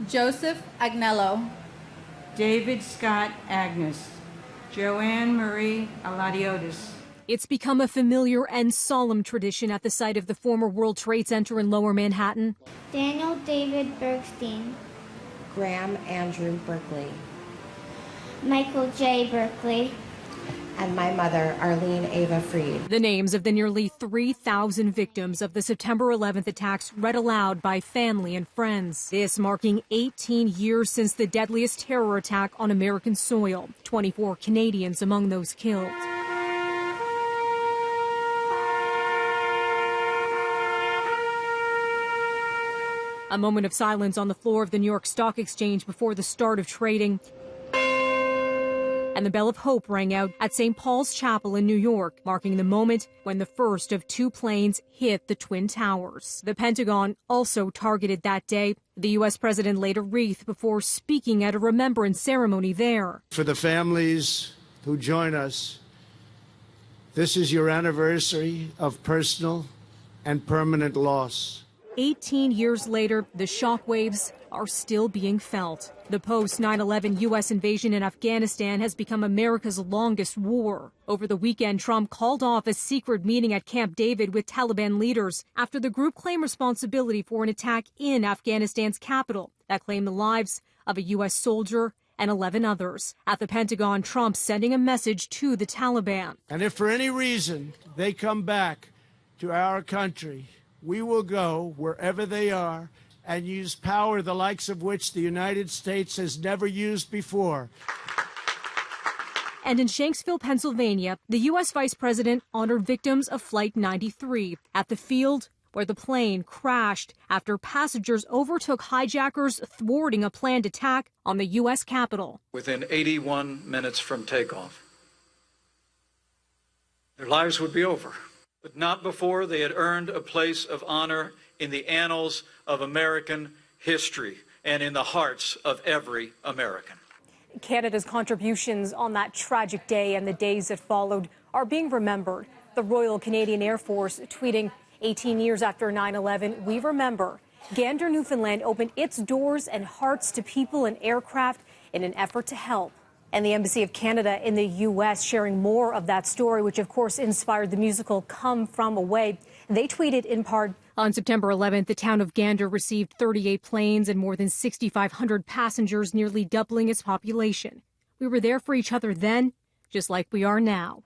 Joseph Agnello. David Scott Agnes. Joanne Marie Aladiotis. It's become a familiar and solemn tradition at the site of the former World Trade Center in Lower Manhattan. Daniel David Bergstein. Graham Andrew Berkeley. Michael J. Berkeley. And my mother, Arlene Ava Freed. The names of the nearly 3,000 victims of the September 11th attacks read aloud by family and friends. This marking 18 years since the deadliest terror attack on American soil, 24 Canadians among those killed. A moment of silence on the floor of the New York Stock Exchange before the start of trading. And the bell of hope rang out at St. Paul's Chapel in New York, marking the moment when the first of two planes hit the Twin Towers. The Pentagon also targeted that day. The U.S. president laid a wreath before speaking at a remembrance ceremony there. For the families who join us, this is your anniversary of personal and permanent loss. 18 years later, the shockwaves are still being felt. The post-9/11 U.S. invasion in Afghanistan has become America's longest war. Over the weekend, Trump called off a secret meeting at Camp David with Taliban leaders after the group claimed responsibility for an attack in Afghanistan's capital that claimed the lives of a U.S. soldier and 11 others. At the Pentagon, Trump sending a message to the Taliban. And if for any reason they come back to our country, we will go wherever they are and use power the likes of which the United States has never used before. And in Shanksville, Pennsylvania, the U.S. Vice President honored victims of Flight 93 at the field where the plane crashed after passengers overtook hijackers thwarting a planned attack on the U.S. Capitol. Within 81 minutes from takeoff, their lives would be over. But not before they had earned a place of honor in the annals of American history and in the hearts of every American. Canada's contributions on that tragic day and the days that followed are being remembered. The Royal Canadian Air Force tweeting, 18 years after 9/11, we remember. Gander, Newfoundland opened its doors and hearts to people and aircraft in an effort to help. And the Embassy of Canada in the U.S. sharing more of that story, which of course inspired the musical Come From Away. They tweeted in part, on September 11th, the town of Gander received 38 planes and more than 6,500 passengers, nearly doubling its population. We were there for each other then, just like we are now.